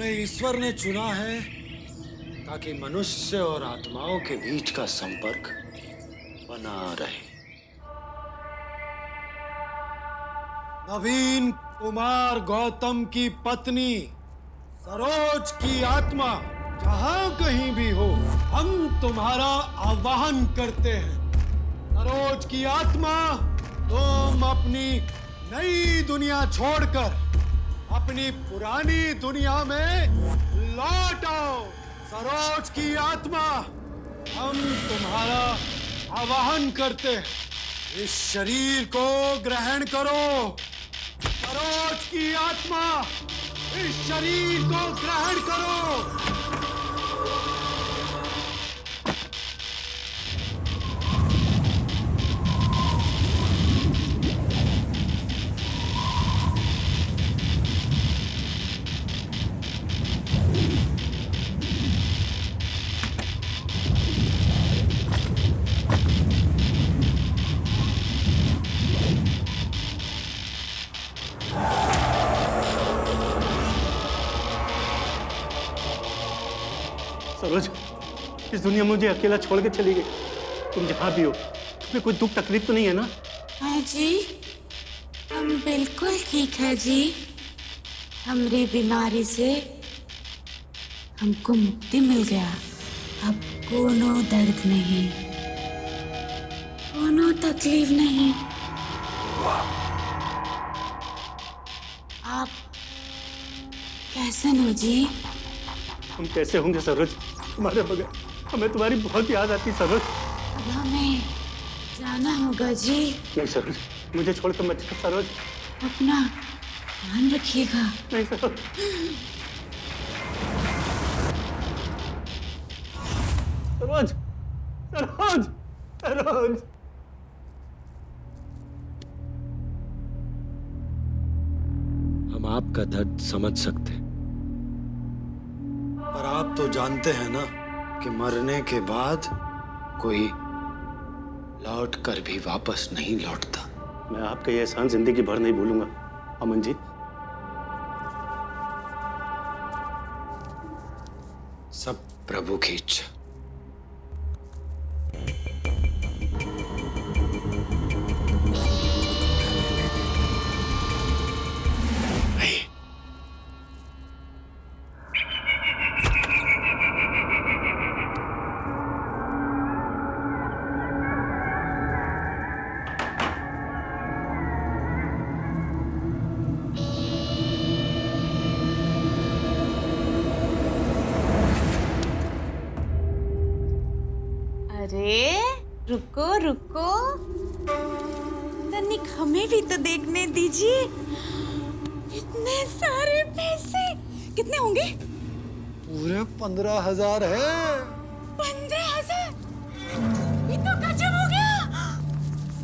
हमें ईश्वर ने चुना है ताकि मनुष्य और आत्माओं के बीच का संपर्क बना रहे। नवीन कुमार गौतम की पत्नी सरोज की आत्मा जहां कहीं भी हो, हम तुम्हारा आवाहन करते हैं। सरोज की आत्मा, तुम अपनी नई दुनिया छोड़कर अपनी पुरानी दुनिया में लौट आओ। सरोज की आत्मा, हम तुम्हारा आवाहन करते हैं, इस शरीर को ग्रहण करो। सरोज की आत्मा, इस शरीर को ग्रहण करो। सरोज, इस दुनिया में मुझे अकेला छोड़ के चली गई। तुम जहाँ भी हो, तुम्हें कोई दुख तकलीफ तो नहीं है ना? हाँ जी, हम बिल्कुल ठीक है जी। हमारी बीमारी से हमको मुक्ति मिल गया। अब कोनो दर्द नहीं, कोनो तकलीफ नहीं। आप कैसे हो जी? हम कैसे होंगे सरोज, तुम्हारे बगैर हमें तुम्हारी बहुत याद आती सरोज। अब हमें जाना होगा जी। नहीं सरोज, मुझे छोड़कर मत जाओ सरोज। अपना ध्यान रखिएगा। नहीं सरोज। सरोज, सरोज, सरोज। हम आपका दर्द समझ सकते, पर आप तो जानते हैं ना कि मरने के बाद कोई लौट कर भी वापस नहीं लौटता। मैं आपका ये एहसान जिंदगी भर नहीं भूलूंगा अमन जी। सब प्रभु की इच्छा। अरे रुको रुको, तनिक हमें भी तो देखने दीजिए। इतने सारे पैसे कितने होंगे? पूरे 15,000 है। 15,000? ये तो गजब हो गया।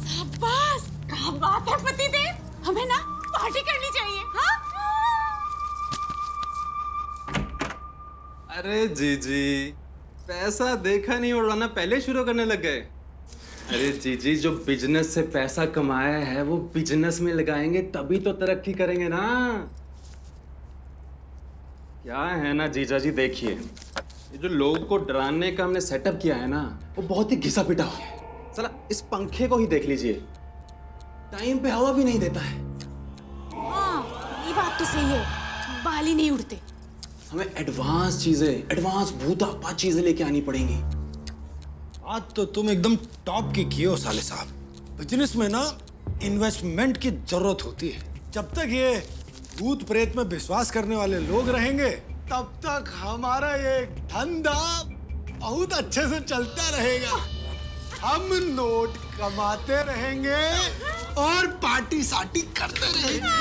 शाबाश, क्या बात है पतिदेव। हमें ना पार्टी करनी चाहिए। हाँ? अरे जीजी, पैसा देखा नहीं उड़ाना पहले शुरू करने लग गए। अरे जीजी, जो बिजनेस से पैसा कमाया है वो बिजनेस में लगाएंगे तभी तो तरक्की करेंगे ना। क्या है ना जीजा जी, देखिए ये जो लोगों को डराने का हमने सेटअप किया है ना, वो बहुत ही घिसा पिटा हो गया है। साला इस पंखे को ही देख लीजिए, टाइम पे हवा भी नहीं देता है। हाँ, ये बात तो सही है, बाल ही नहीं उड़ते। हमें एडवांस चीजें, एडवांस भूतापा चीजें लेके आनी पड़ेंगी। आज तो तुम एकदम टॉप की किए हो साले साहब। बिजनेस में ना इन्वेस्टमेंट की जरूरत होती है। जब तक ये भूत प्रेत में विश्वास करने वाले लोग रहेंगे, तब तक हमारा ये धंधा बहुत अच्छे से चलता रहेगा। हम नोट कमाते रहेंगे और पार्टी साटी करते रहेंगे।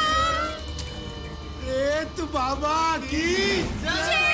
प्रेत बाबा की जय।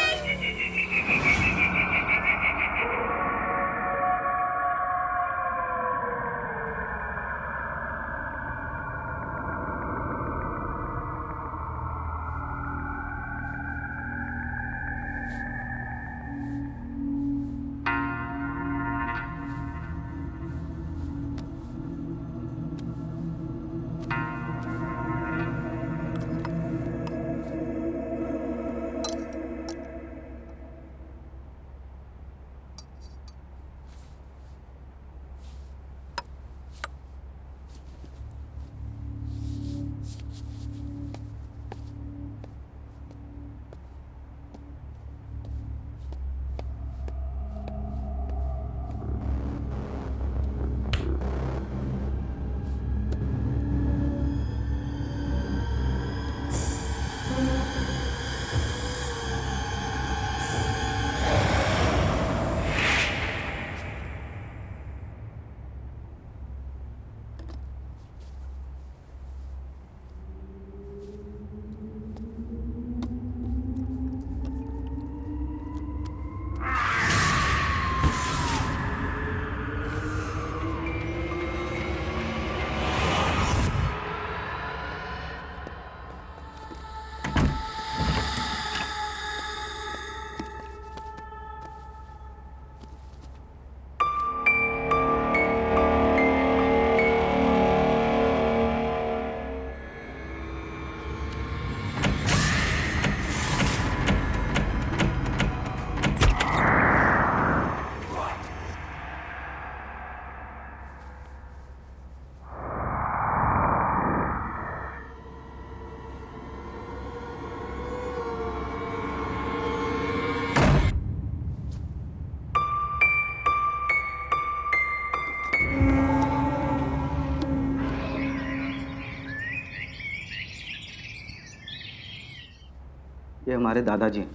ये हमारे दादाजी हैं।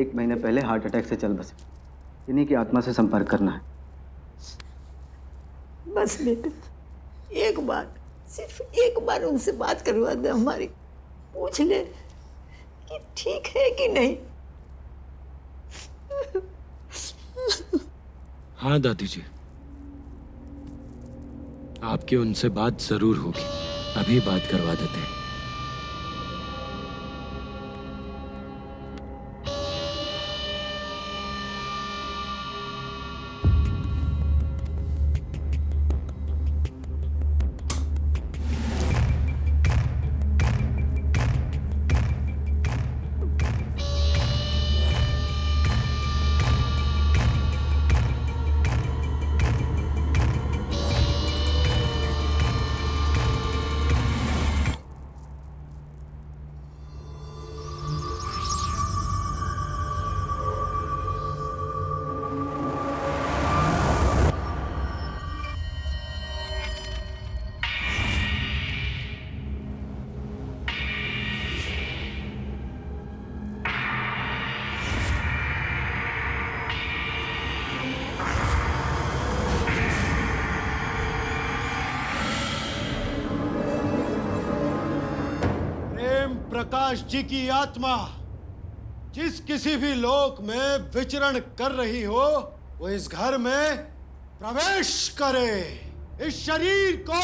1 महीने पहले हार्ट अटैक से चल बसे। इन्हीं की आत्मा से संपर्क करना है। बस बेटा, एक बार, सिर्फ एक बार उनसे बात करवा दे हमारी। पूछ ले कि ठीक है कि नहीं। हाँ दादी जी, आपकी उनसे बात जरूर होगी। अभी बात करवा देते हैं। प्रकाश जी की आत्मा जिस किसी भी लोक में विचरण कर रही हो, वो इस घर में प्रवेश करे, इस शरीर को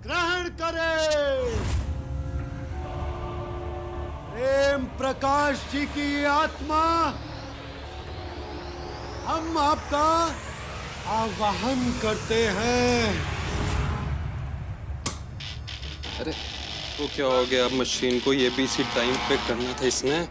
ग्रहण करे। प्रेम प्रकाश जी की आत्मा, हम आपका आवाहन करते हैं। अरे वो क्या हो गया? अब मशीन को ये भी इसी टाइम पे करना था इसने।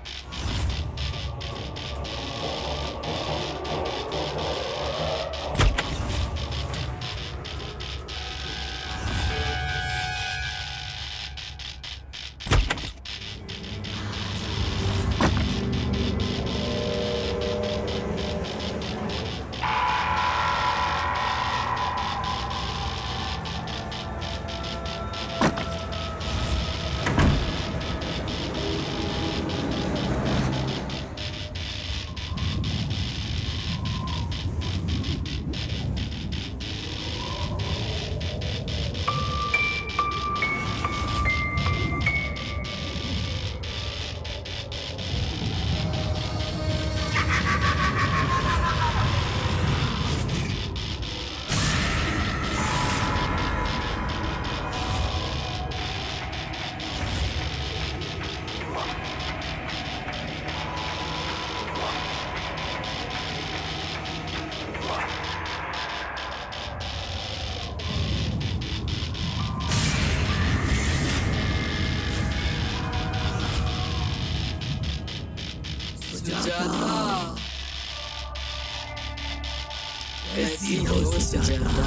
ऐसी हो सुजाता।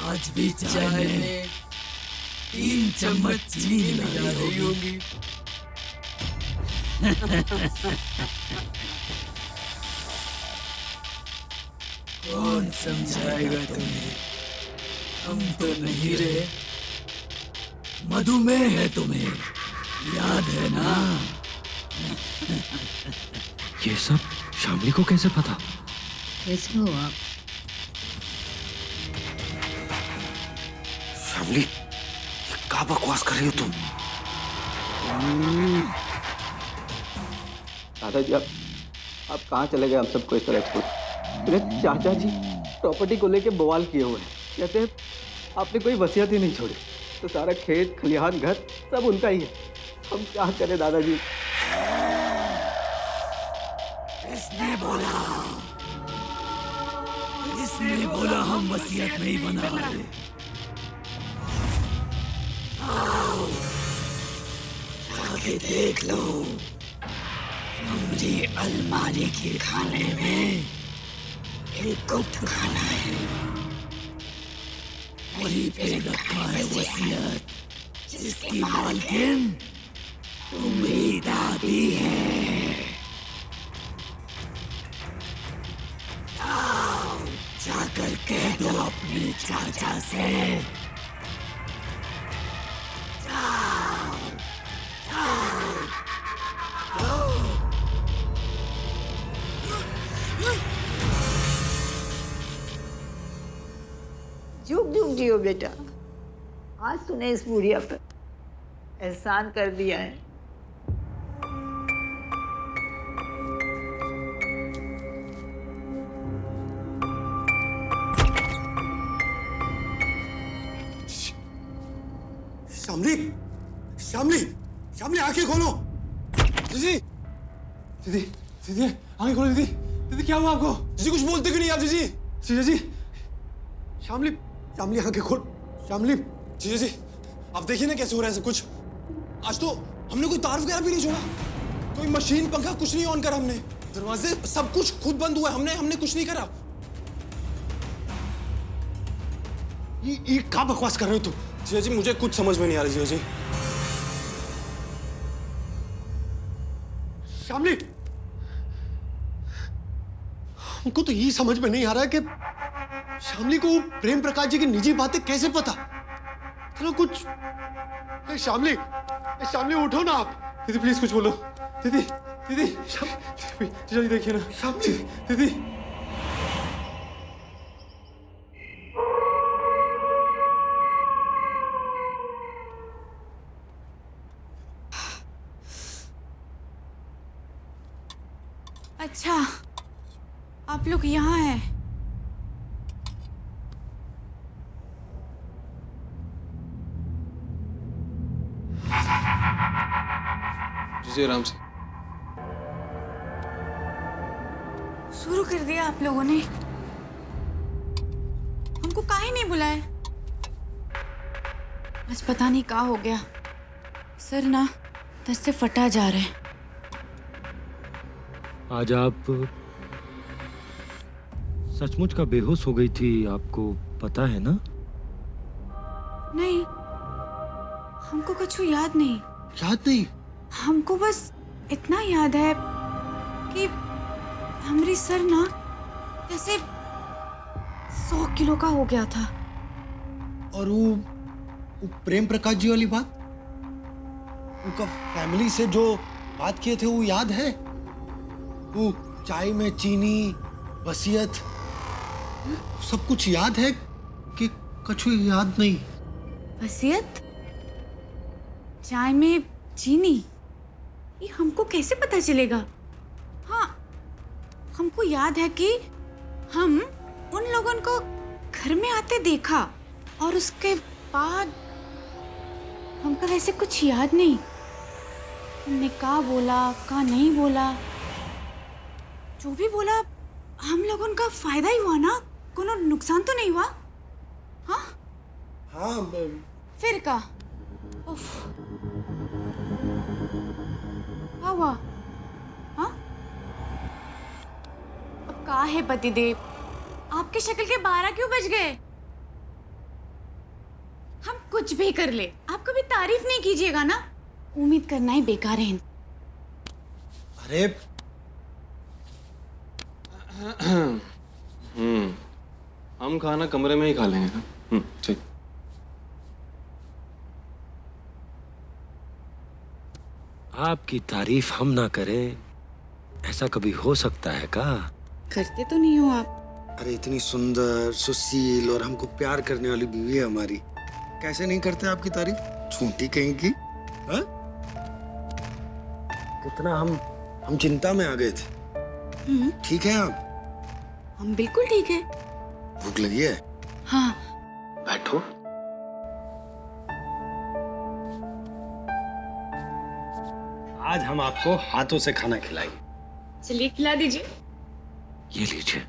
आज भी चाय में 3 चम्मच चीनी मिला रही होगी। कौन समझाएगा तुम्हें? हम तो नहीं रहे। मधुमेह है तुम्हें, याद है ना? ये सब शामली को कैसे पता? कैसे हो आप? शामली, ये क्या बकवास कर रही हो तुम? दादाजी आप कहाँ चले गए? हम सबको इस तरह छोड़। मेरे चाचा जी प्रॉपर्टी को लेके बवाल किए हुए हैं। कहते हैं आपने कोई वसीयत ही नहीं छोड़ी, तो सारा खेत खलिहान घर सब उनका ही है। हम क्या करें दादाजी? इसने बोला हम वसीयत नहीं बना रहे। आओ, आगे देख लो, हमारी अलमारी के खाने में एक गुप्त खाना है। वहीं पे रखा है वसीयत, जिसकी मालकिन तुम्हारी दादी है। जाकर कह दो अपने चाचा से जियो बेटा। आज तूने इस बुढ़िया पर एहसान कर दिया है। श्यामली, श्यामली, श्यामली आंखें खोलो। दीदी, दीदी, दीदी आंखें खोलो। दीदी, दीदी क्या हुआ आपको? दीदी कुछ बोलते क्यों नहीं आप? दीदी, जीजा जी, श्यामली, श्यामली आंखें खोल। श्यामली, जीजा जी, आप देखिए ना कैसे हो रहा है सब कुछ। आज तो हमने कोई तार वगैरह भी नहीं छोड़ा, कोई मशीन पंखा कुछ नहीं ऑन करा हमने, दरवाजे सब कुछ खुद बंद हुआ। हमने कुछ नहीं करा। ये क्या बकवास कर रहे हो तुम? जीजा जी मुझे कुछ समझ में नहीं आ रहा। जीजा जी, श्यामली, हमको तो ये समझ में नहीं आ रहा है कि श्यामली को प्रेम प्रकाश जी की निजी बातें कैसे पता? चलो कुछ। श्यामली, श्यामली उठो ना आप। दीदी प्लीज कुछ बोलो। दीदी, दीदी, जीजा जी देखिए ना। श्यामली, दीदी। अच्छा, आप लोग यहाँ हैं। जी आराम से। शुरू कर दिया आप लोगों ने। हमको काहे नहीं बुलाए? आज पता नहीं क्या हो गया, सर ना दस से फटा जा रहे हैं। आज आप सचमुच का बेहोश हो गई थी, आपको पता है ना? नहीं, हमको कुछ याद नहीं। याद नहीं? हमको बस इतना याद है कि हमारी सर ना जैसे 100 किलो का हो गया था। और वो प्रेम प्रकाश जी वाली बात, उनका फैमिली से जो बात किए थे वो याद है? वो चाय में चीनी, वसीयत, सब कुछ याद है कि कछु याद नहीं? वसीयत, चाय में चीनी, ये हमको कैसे पता चलेगा? हाँ, हमको याद है कि हम उन लोगों को घर में आते देखा और उसके बाद हमको वैसे कुछ याद नहीं। हमने क्या बोला, क्या नहीं बोला, जो भी बोला हम लोगों का फायदा ही हुआ ना? कोनो नुकसान तो नहीं हुआ? हाँ हाँ। फिर का उफ, क्या हुआ? हाँ, अब का है पतिदेव, आपके शक्ल के 12 क्यों बज गए? हम कुछ भी कर ले, आप कभी तारीफ नहीं कीजिएगा ना? उम्मीद करना ही बेकार है। अरे हम खाना कमरे में ही खा लेंगे ना। ठीक। आपकी तारीफ हम ना करें, ऐसा कभी हो सकता है का? करते तो नहीं हो आप। अरे इतनी सुंदर, सुशील और हमको प्यार करने वाली बीवी है हमारी, कैसे नहीं करते आपकी तारीफ? झूठी कहीं की। हाँ? कितना हम चिंता में आ गए थे। ठीक है आप? हम बिल्कुल ठीक है। भूख लगी है? हाँ। बैठो। आज हम आपको हाथों से खाना खिलाएंगे। चलिए खिला दीजिए। ये लीजिए।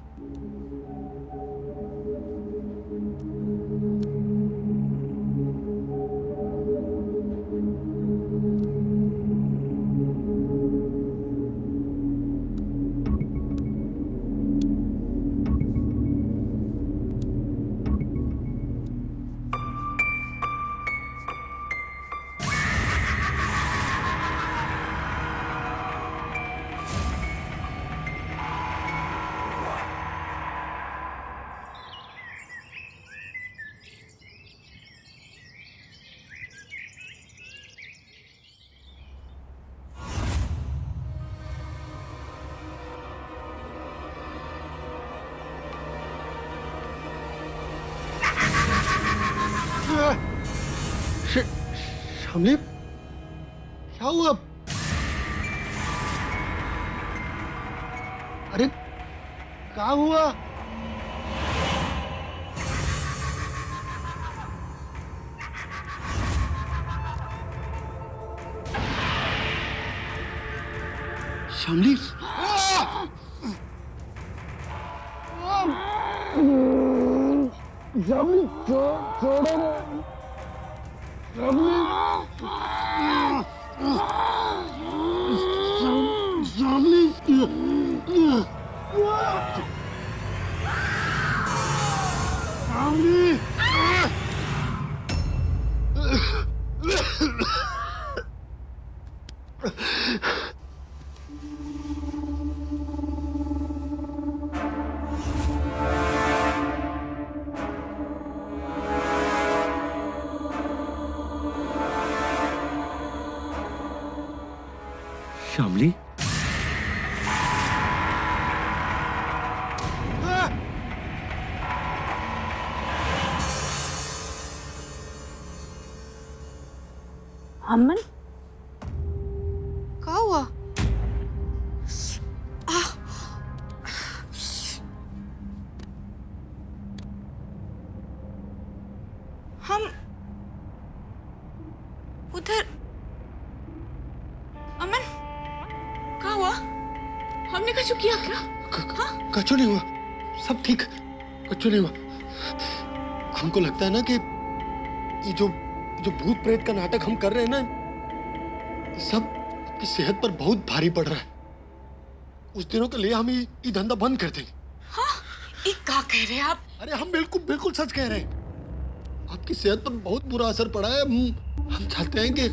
शामली, क्या हुआ? अरे क्या हुआ? शामली, शामली छोड़ो ना। शामली, शामली, अमन, क्या हुआ? हम उधर। अमन, क्या हुआ? हमने कुछ किया क्या? हाँ? कुछ नहीं हुआ, सब ठीक, कुछ नहीं हुआ। हमको लगता है ना कि ये जो भूत प्रेत का नाटक हम कर रहे हैं ना, ये सब आपकी सेहत पर बहुत भारी पड़ रहा है। उस दिनों के लिए हम ये धंधा बंद कर देंगे। हाँ? ये क्या कह रहे हैं आप? अरे हम बिल्कुल सच कह रहे हैं। आपकी सेहत पर बहुत बुरा असर पड़ा है। हम चाहते हैं कि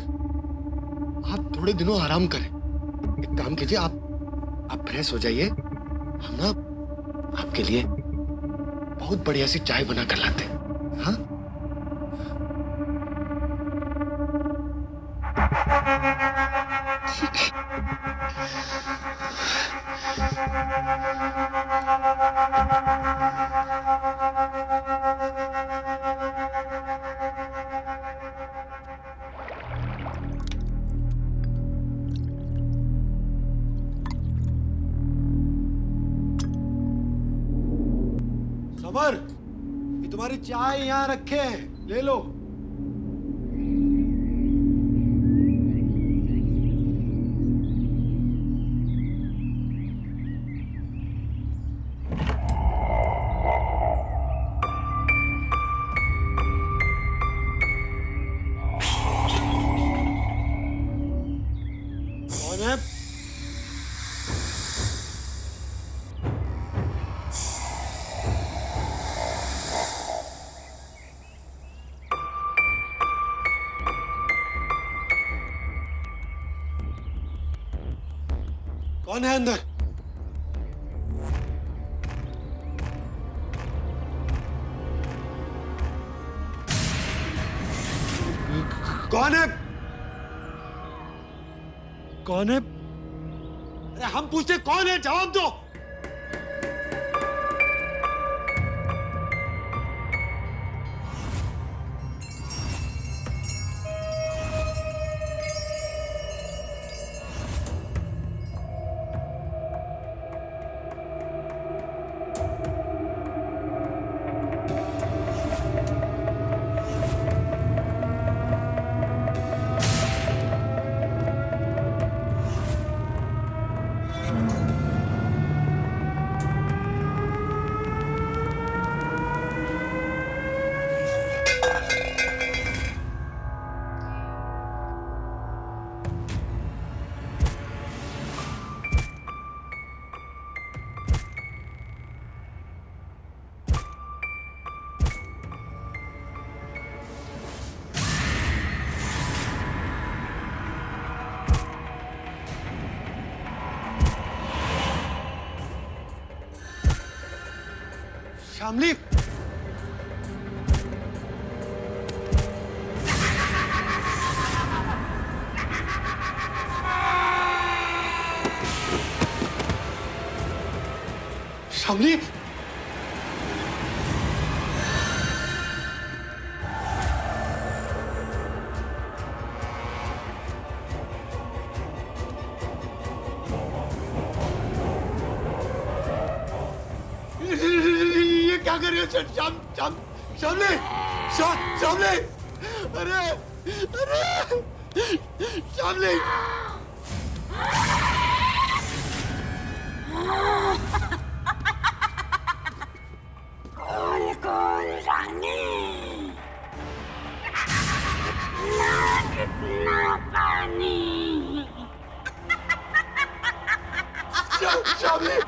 आप थोड़े दिनों आराम करें। एक काम कीजिए, आप फ्रेश हो जाइए। हम ना आपके लिए बहुत बढ़िया सी चाय बना कर लाते हैं। हाँ? समर, ये तुम्हारी चाय यहाँ रखे हैं, ले लो। कौन है? कौन है अंदर? कौन है? कौन है? अरे हम पूछते कौन है, जवाब दो। शामली, शामली, क्या कर रही हो? शामली, शामली, अरे शामली। कौन कौन रानी ना कितना पानी। शामली,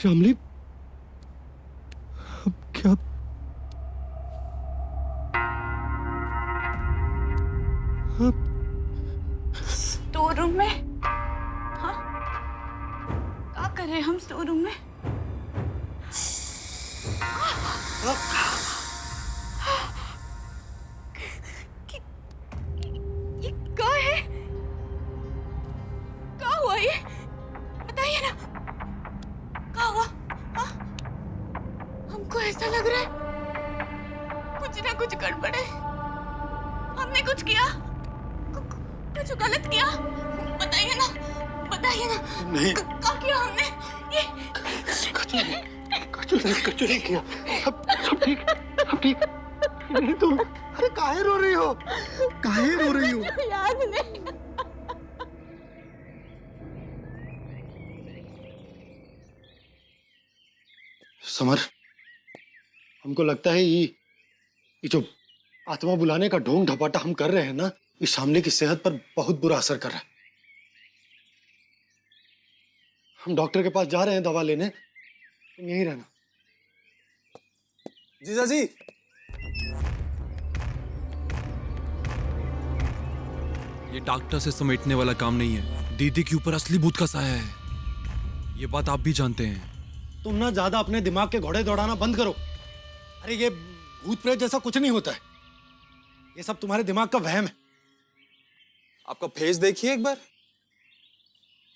श्यामली, अब क्या? स्टोर रूम में? हाँ, क्या कर रहे हम स्टोर रूम में? ये क्या है? क्या हुआ ये? बताइए ना, क्या हुआ? हाँ? हमको ऐसा लग रहा है कुछ ना कुछ गड़बड़ है। हमने कुछ किया, कुछ गलत किया? बताइए ना, बताइए ना। नहीं। क्या किया हमने? ये कुछ नहीं किया। सब ठीक। नहीं तुम, अरे काहे रो रही हो? काहे रो रही हो? याद नहीं। समर, हमको लगता है ये जो आत्मा बुलाने का ढोंग ढपाटा हम कर रहे हैं ना, ये शामली की सेहत पर बहुत बुरा असर कर रहा है। हम डॉक्टर के पास जा रहे हैं दवा लेने, तुम यहीं रहना। जीजा जी, ये डॉक्टर से समेटने वाला काम नहीं है। दीदी के ऊपर असली भूत का साया है, ये बात आप भी जानते हैं। तुम ना ज्यादा अपने दिमाग के घोड़े दौड़ाना बंद करो। अरे ये भूत प्रेत जैसा कुछ नहीं होता है, ये सब तुम्हारे दिमाग का वहम है। आपका फेस देखिए एक बार।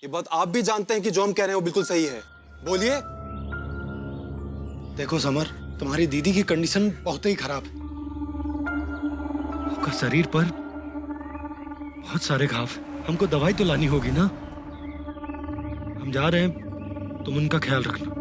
ये बात आप भी जानते हैं कि जो हम कह रहे हैं वो बिल्कुल सही है। बोलिए। देखो समर, तुम्हारी दीदी की कंडीशन बहुत ही खराब है। आपका शरीर पर बहुत सारे घाव, हमको दवाई तो लानी होगी ना। हम जा रहे हैं, तुम उनका ख्याल रखना।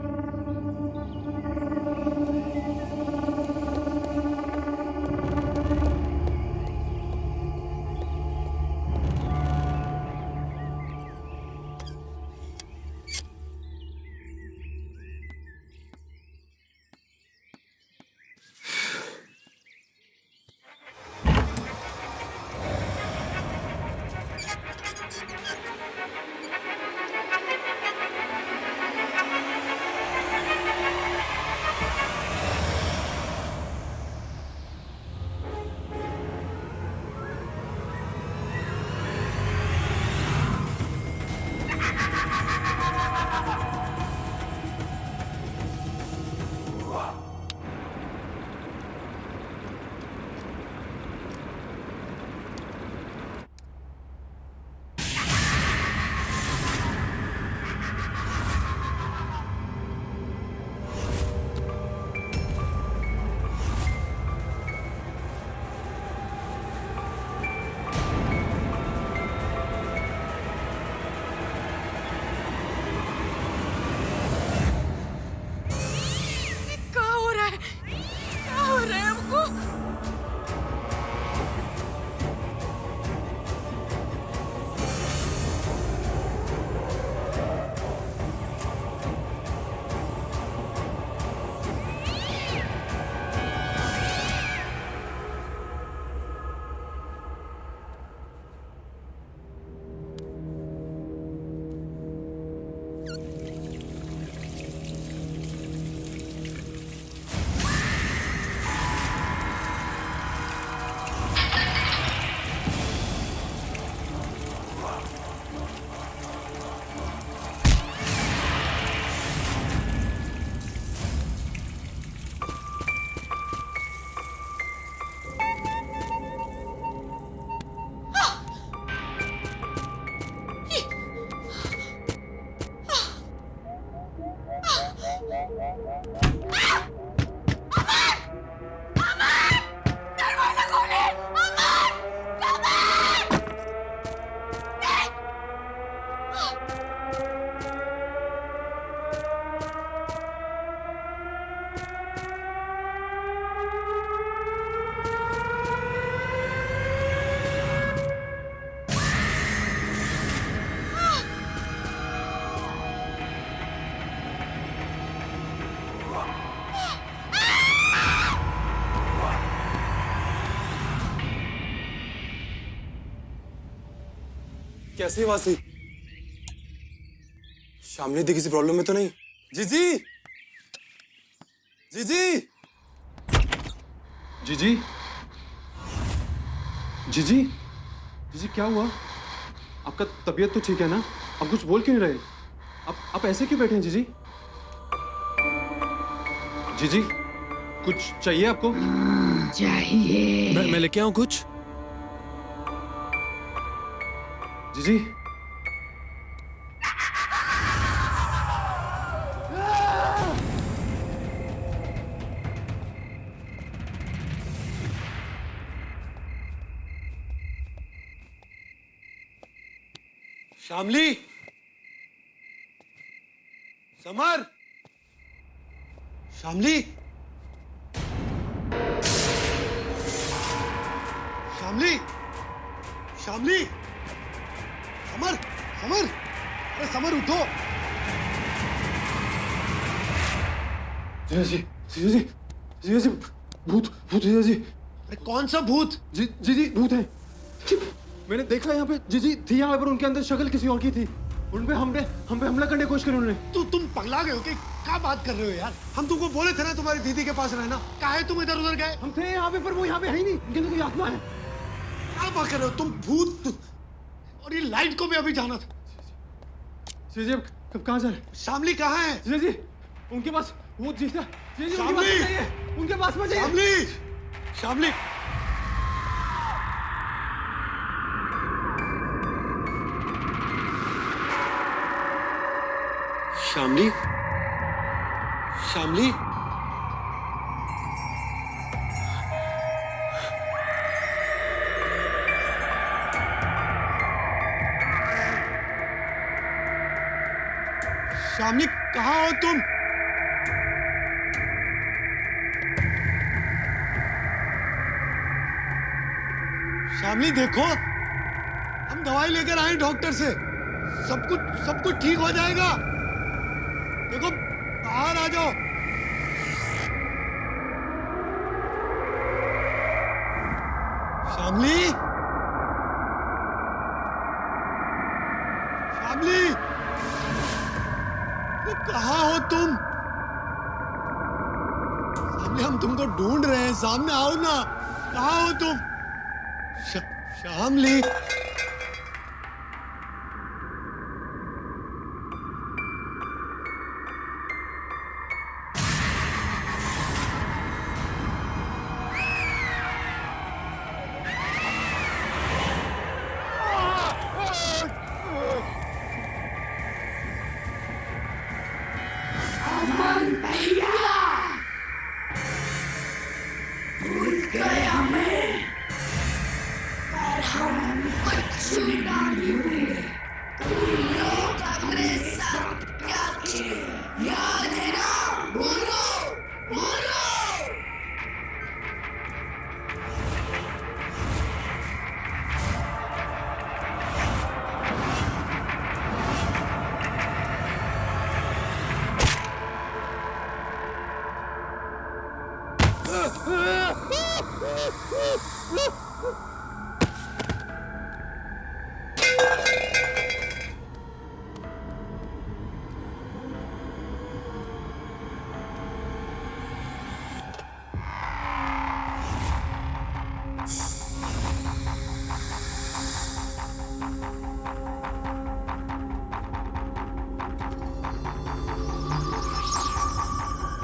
कैसी आवाज थी? शामली दी किसी प्रॉब्लम में तो नहीं? जीजी, जीजी, जीजी, जीजी, जीजी क्या हुआ? आपका तबीयत तो ठीक है ना? आप कुछ बोल क्यों नहीं रहे? आप ऐसे क्यों बैठे हैं जीजी? जीजी, कुछ चाहिए आपको? चाहिए। मैं लेके आऊं कुछ? जीजी, Shamli, summer, Shamli, Shamli, Shamli, summer, summer, अरे समर उठो। जीजा जी, जीजा जी, जीजा जी, भूत, भूत जीजा जी। अरे कौन सा भूत? जीजी भूत है। मैंने देखा यहाँ पे जीजी थी यहाँ पर, उनके अंदर शक्ल किसी और की थी। उन पे हम पे हमला करने की कोशिश करी उन्होंने। तुम पगला गए हो कि क्या बात कर रहे हो यार? हम तुमको बोले थे ना तुम्हारी दीदी के पास रहना, काहे तुम इधर उधर गए? हम थे यहाँ पे पर वो यहाँ पे है ही नहीं, उनके अंदर कोई आत्मा है। क्या बात कर रहे हो तुम? भूत, और ये लाइट को भी अभी जाना था। जीजी अब कहाँ जा रहे हैं? शामली कहाँ है? जीजा जी, उनके पास वो जीजा, जीजी उनके पास शामली! जाइए, उनके पास में जाइए। शामली, शामली, शामली, शामली, शामली कहाँ हो तुम? शामली देखो, हम दवाई लेकर आए डॉक्टर से, सब कुछ ठीक हो जाएगा। देखो बाहर आ जाओ। शामली, शामली, अरे कहाँ हो तुम? शामली हम तुमको ढूंढ रहे हैं, सामने आओ ना। कहाँ हो तुम? शामली, अमन भैया भूल गए हमें, पर हम कुछ नहीं हुए। तुम लोग हमने सब क्या किए, याद है ना? बोलो, बोलो।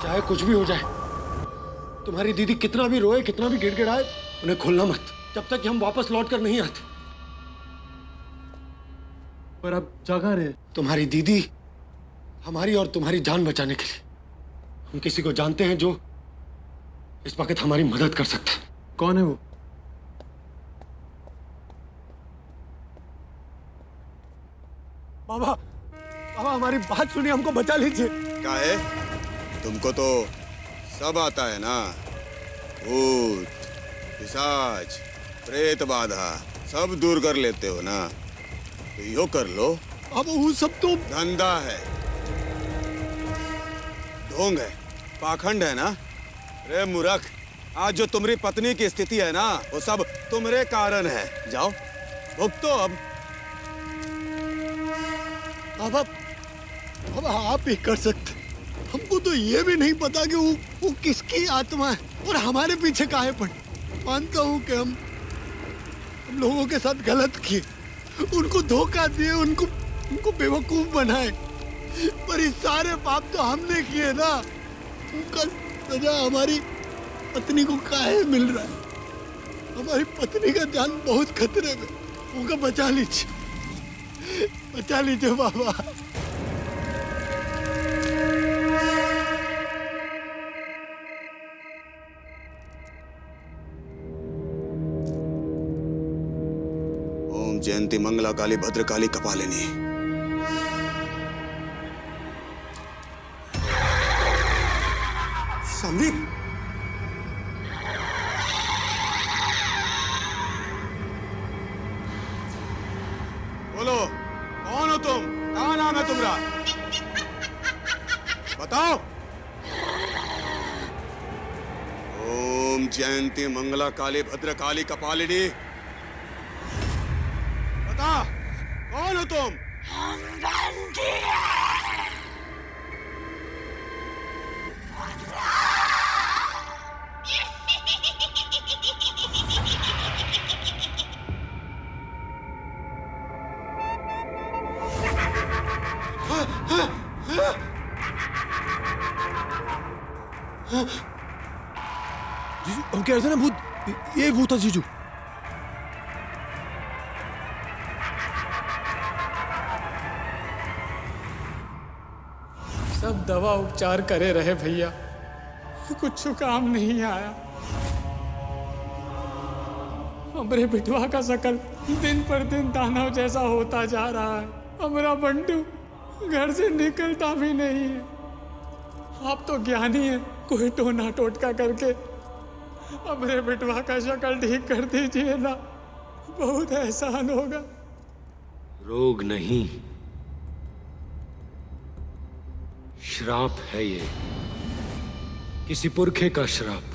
चाहे कुछ भी हो जाए, तुम्हारी दीदी कितना भी रोए, कितना भी गिड़गिड़ाए, उन्हें खोलना मत जब तक कि हम वापस लौट कर नहीं आते। पर आप जा कहाँ रहे? तुम्हारी दीदी हमारी और तुम्हारी जान बचाने के लिए हम किसी को जानते हैं जो इस वक्त हमारी मदद कर सकता है। कौन है वो? बाबा, बाबा हमारी बात सुनिए, हमको बचा लीजिए। क्या है? तुमको तो सब आता है ना? भूत, पिशाच, प्रेत बाधा सब दूर कर लेते हो ना? तो यो कर लो। अब वो सब तो धंधा है, ढोंग है, पाखंड है ना? रे मूर्ख, आज जो तुम्हारी पत्नी की स्थिति है ना, वो सब तुम्हारे कारण है। जाओ भुगतो अब। अब आप ही कर सकते। हमको तो ये भी नहीं पता कि वो किसकी आत्मा है और हमारे पीछे काहे पड़े। मानता हूँ कि हम लोगों के साथ गलत किए, उनको धोखा दिए, उनको बेवकूफ बनाए, पर इस सारे पाप तो हमने किए ना। उनका सजा हमारी पत्नी को काहे मिल रहा है? हमारी पत्नी का जान बहुत खतरे में, उनका बचा लीजिए बाबा। ओम जयंती मंगला काली भद्रकाली कपालिनी। संदीप, बोलो कौन हो तुम? क्या नाम है तुम्हारा? बताओ। ओम जयंती मंगला काली भद्रकाली कपालिनी। बता कौन हो तुम? जीजू हम कह रहे थे ना भूत, ये भूत था जीजू। सब दवा उपचार करे रहे भैया, कुछ काम नहीं आया। हमरे बिटवा का शकल दिन पर दिन दानव जैसा होता जा रहा है। हमारा बंटू घर से निकलता भी नहीं है। आप तो ज्ञानी हैं, कोई टोना टोटका करके हमरे बिटवा का शकल ठीक कर दीजिए ना, बहुत एहसान होगा। रोग नहीं, श्राप है ये, किसी पुरखे का श्राप।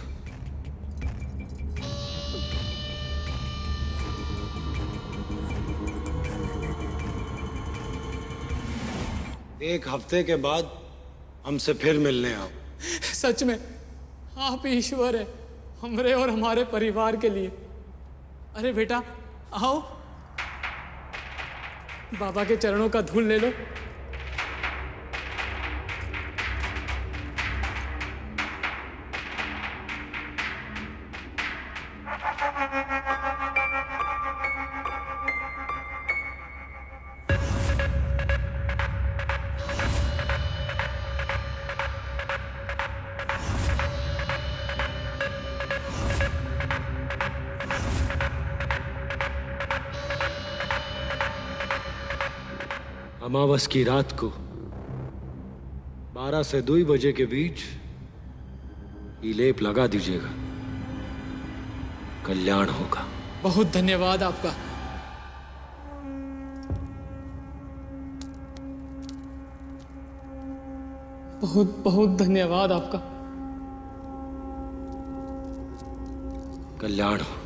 एक हफ्ते के बाद हमसे फिर मिलने आओ। सच में आप ईश्वर है हमरे और हमारे परिवार के लिए। अरे बेटा आओ, बाबा के चरणों का धूल ले लो। अमावस की रात को 12 से 2 बजे के बीच ये लेप लगा दीजिएगा, कल्याण होगा। बहुत धन्यवाद आपका। बहुत बहुत धन्यवाद आपका। कल्याण हो।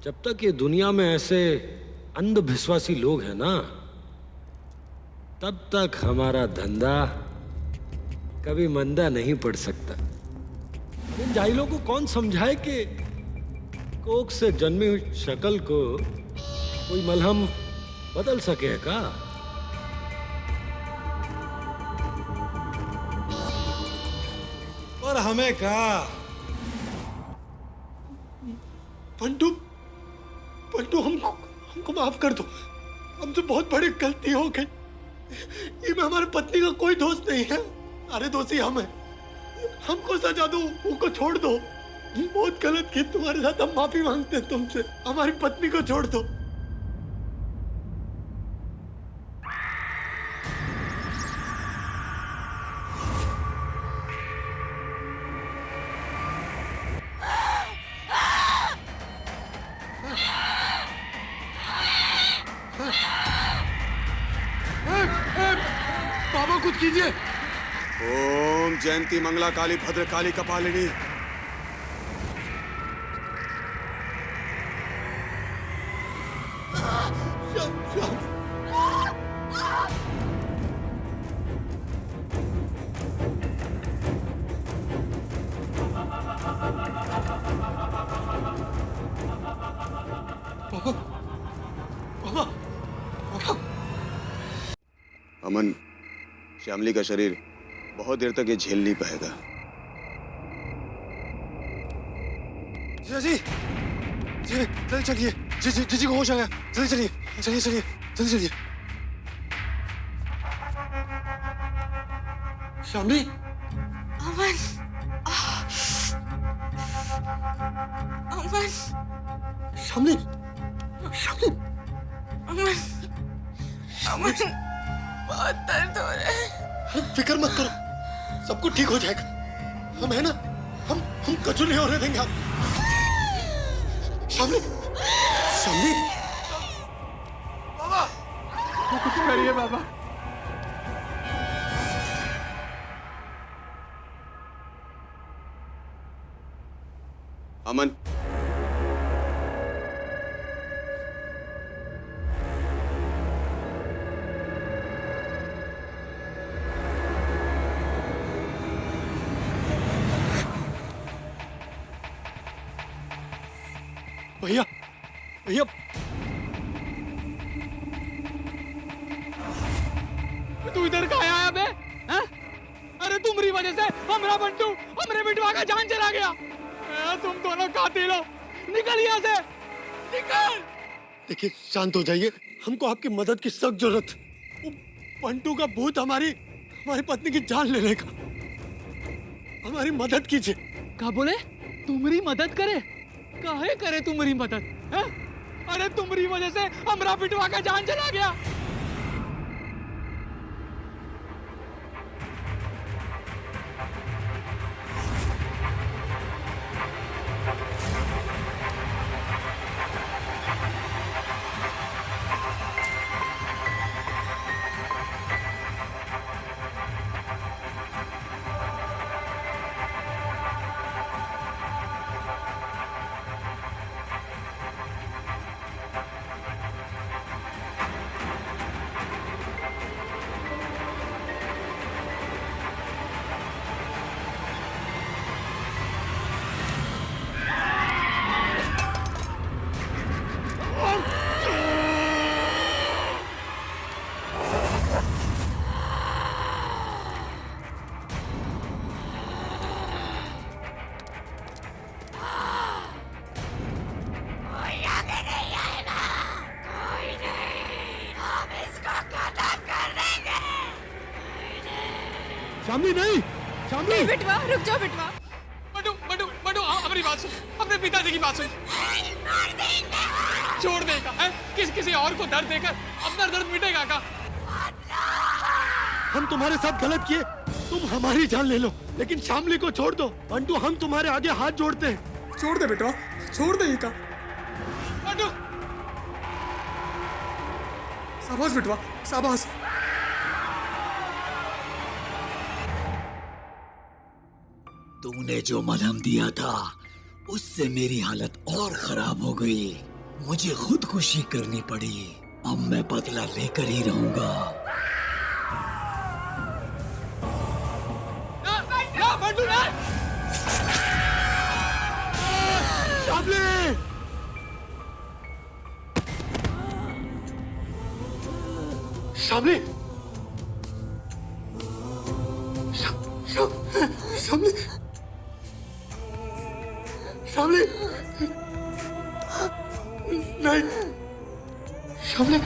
जब तक ये दुनिया में ऐसे अंधविश्वासी लोग हैं ना, तब तक हमारा धंधा कभी मंदा नहीं पड़ सकता। इन जाहिलों को कौन समझाए कि कोख से जन्मी हुई शक्ल को कोई मलहम बदल सके का? और हमें कहा पंटू हमको माफ कर दो, हमसे बहुत बड़ी गलती हो गई। ये में हमारी पत्नी का कोई दोष नहीं है, अरे दोषी हम हैं। हमको सजा दो, उनको छोड़ दो। बहुत गलत की तुम्हारे साथ, हम माफी मांगते हैं तुमसे। हमारी पत्नी को छोड़ दो। कीजिए। ओम जयंती मंगला काली भद्र काली कपालिनी। अमन, श्यामली का शरीर बहुत देर तक ये झेल नहीं पाएगा। जी जी जल्दी चलिए। जी को होश आ गया। जल्दी चलिए चलिए चलिए जल्दी चलिए। श्यामली। अमन। अमन। श्यामली। श्यामली। अमन। अमन, बहुत दर्द हो रहा है। फिक्र मत करो, सब कुछ ठीक हो जाएगा। हम है ना, हम कुछ नहीं होने देंगे। आप श्यामली। श्यामली। बाबा कुछ करिए बाबा। अमन, भैया भैया तू इधर का आया बे? हैं? अरे तुम्हारी वजह से हमारा बंटू हमारे बिटवा का जान चला गया। तुम दोनों कातिल हो, निकल यहाँ से, निकल। देखिए शांत हो जाइए, हमको आपकी मदद की सख्त जरूरत। वो बंटू का भूत हमारी पत्नी की जान ले लेगा। हमारी मदद कीजिए। क्या बोले? तुम्हारी मदद करे? काहे करे तुम्हारी मदद? हैं? अरे तुम्हारी वजह से हमारा बिटवा का जान चला गया। श्यामली नहीं, श्यामली। बिटवा रुक जाओ बिटवा। बंटू बंटू बंटू हमारी बात सुन, अपने पिताजी की बात सुन। छोड़ देगा है? किसी और को दर्द देकर अपना दर्द मिटेगा का? हम तुम्हारे साथ गलत किए, तुम हमारी जान ले लो, लेकिन श्यामली को छोड़ दो। बंटू हम तुम्हारे आगे हाथ जोड़ते हैं। छोड़ दे बेटा, छोड़ दे का। बंटू शाबाश बेटवा, शाबाश। तूने जो मलहम दिया था उससे मेरी हालत और खराब हो गई। मुझे खुदकुशी करनी पड़ी। अब मैं बदला लेकर ही रहूंगा। बंटू ना! श्यामली! श्यामली! श्यामली! श्यामली! नहीं, श्यामली!